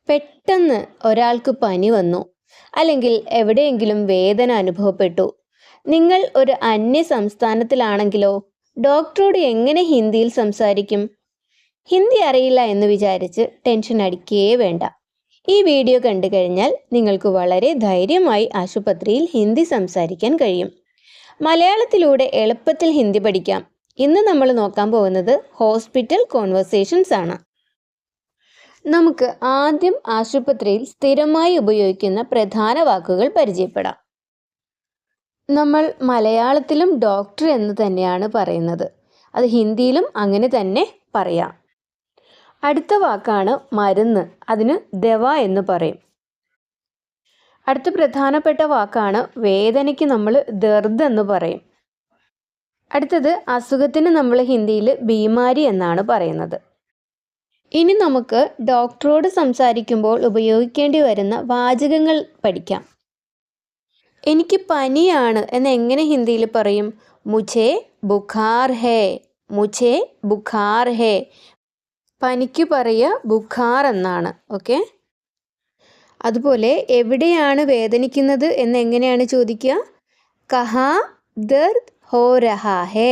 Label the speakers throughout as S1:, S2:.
S1: പെട്ടെന്ന് ഒരാൾക്ക് പനി വന്നു, അല്ലെങ്കിൽ എവിടെയെങ്കിലും വേദന അനുഭവപ്പെട്ടു. നിങ്ങൾ ഒരു അന്യ സംസ്ഥാനത്തിലാണെങ്കിലോ ഡോക്ടറോട് എങ്ങനെ ഹിന്ദിയിൽ സംസാരിക്കും? ഹിന്ദി അറിയില്ല എന്ന് വിചാരിച്ച് ടെൻഷൻ അടിക്കുകയേ വേണ്ട. ഈ വീഡിയോ കണ്ടു കഴിഞ്ഞാൽ നിങ്ങൾക്ക് വളരെ ധൈര്യമായി ആശുപത്രിയിൽ ഹിന്ദി സംസാരിക്കാൻ കഴിയും. മലയാളത്തിലൂടെ എളുപ്പത്തിൽ ഹിന്ദി പഠിക്കാം. ഇന്ന് നമ്മൾ നോക്കാൻ പോകുന്നത് ഹോസ്പിറ്റൽ കോൺവെർസേഷൻസ് ആണ്. നമുക്ക് ആദ്യം ആശുപത്രിയിൽ സ്ഥിരമായി ഉപയോഗിക്കുന്ന പ്രധാന വാക്കുകൾ പരിചയപ്പെടാം. നമ്മൾ മലയാളത്തിലും ഡോക്ടർ എന്ന് തന്നെയാണ് പറയുന്നത്. അത് ഹിന്ദിയിലും അങ്ങനെ തന്നെ പറയാം. അടുത്ത വാക്കാണ് മരുന്ന്. അതിന് ദവ എന്ന് പറയും. അടുത്ത പ്രധാനപ്പെട്ട വാക്കാണ് വേദനയ്ക്ക് നമ്മൾ ദർദ് എന്ന് പറയും. അടുത്തത് അസുഖത്തിന് നമ്മൾ ഹിന്ദിയിൽ ബീമാരി എന്നാണ് പറയുന്നത്. ഇനി നമുക്ക് ഡോക്ടറോട് സംസാരിക്കുമ്പോൾ ഉപയോഗിക്കേണ്ടി വരുന്ന വാചകങ്ങൾ പഠിക്കാം. എനിക്ക് പനിയാണ് എന്ന് എങ്ങനെ ഹിന്ദിയിൽ പറയും? മുझे ബുഖാർ ഹേ. മുझे ബുഖാർ ഹേ. പനിക്ക് പറയുക ബുഖാർ എന്നാണ്. ഓക്കെ. അതുപോലെ എവിടെയാണ് വേദനിക്കുന്നത് എന്ന് എങ്ങനെയാണ് ചോദിക്കുക? കഹാ ദർദ് ഹോ രഹാ ഹേ.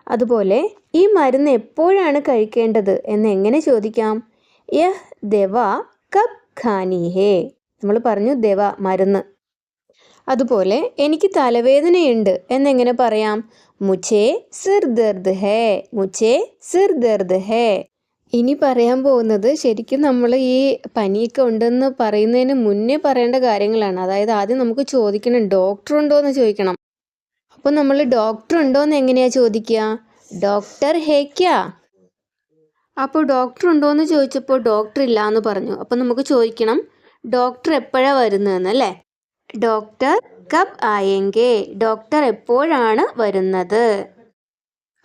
S1: അതുപോലെ ഈ മരുന്ന് എപ്പോഴാണ് കഴിക്കേണ്ടത് എന്ന് എങ്ങനെ ചോദിക്കാം? യഹ് ദവ കബ് ഖാനി ഹേ. നമ്മൾ പറഞ്ഞു ദവ മരുന്ന്. അതുപോലെ എനിക്ക് തലവേദനയുണ്ട് എന്നെങ്ങനെ പറയാം? മുझे സിർ ദർദ് ഹേ. മുझे സിർ ദർദ് ഹേ. ഇനി പറയാൻ പോകുന്നത് ശരിക്കും നമ്മൾ ഈ പനിയൊക്കെ ഉണ്ടെന്ന് പറയുന്നതിന് മുന്നേ പറയേണ്ട കാര്യങ്ങളാണ്. അതായത് ആദ്യം നമുക്ക് ചോദിക്കണം, ഡോക്ടർ ഉണ്ടോ എന്ന് ചോദിക്കണം. അപ്പോൾ നമ്മൾ ഡോക്ടർ ഉണ്ടോ എന്ന് എങ്ങനെയാണ് ചോദിക്കുക? ഡോക്ടർ ഹേ ക്യാ. അപ്പോൾ ഡോക്ടർ ഉണ്ടോ എന്ന് ചോദിച്ചപ്പോൾ ഡോക്ടർ ഇല്ല എന്ന് പറഞ്ഞു. അപ്പോൾ നമുക്ക് ചോദിക്കണം ഡോക്ടർ എപ്പോഴാണ് വരുന്നതെന്നല്ലേ. ഡോക്ടർ കബ് ആയെങ്കേ. ഡോക്ടർ എപ്പോഴാണ് വരുന്നത്.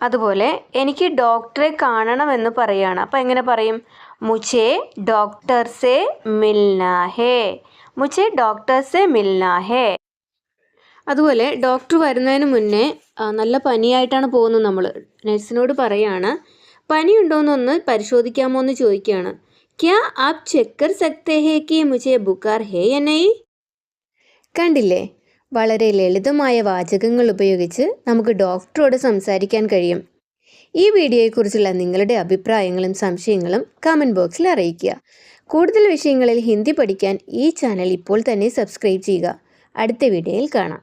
S1: അതുപോലെ എനിക്ക് ഡോക്ടറെ കാണണമെന്ന് പറയുകയാണ്. അപ്പോൾ എങ്ങനെ പറയും? മുझे ഡോക്ടർ സേ മിൽനാ ഹേ. മുझे ഡോക്ടർ സേ മിൽനാ ഹേ. അതുപോലെ ഡോക്ടർ വരുന്നതിന് മുന്നേ നല്ല പനിയായിട്ടാണ് പോകുന്നത്. നമ്മൾ നഴ്സിനോട് പറയാണ് പനിയുണ്ടോയെന്നൊന്ന് പരിശോധിക്കാമോ എന്ന് ചോദിക്കുകയാണ്. ക്യാ ആപ് ചെക്ക് കർ സക്തേ ഹേ കി മുझे ബുഖാർ ഹേ യാ നഹീ. കണ്ടില്ലേ, വളരെ ലളിതമായ വാചകങ്ങൾ ഉപയോഗിച്ച് നമുക്ക് ഡോക്ടറോട് സംസാരിക്കാൻ കഴിയും. ഈ വീഡിയോയെക്കുറിച്ചുള്ള നിങ്ങളുടെ അഭിപ്രായങ്ങളും സംശയങ്ങളും കമൻറ്റ് ബോക്സിൽ അറിയിക്കുക. കൂടുതൽ വിഷയങ്ങളിൽ ഹിന്ദി പഠിക്കാൻ ഈ ചാനൽ ഇപ്പോൾ തന്നെ സബ്സ്ക്രൈബ് ചെയ്യുക. അടുത്ത വീഡിയോയിൽ കാണാം.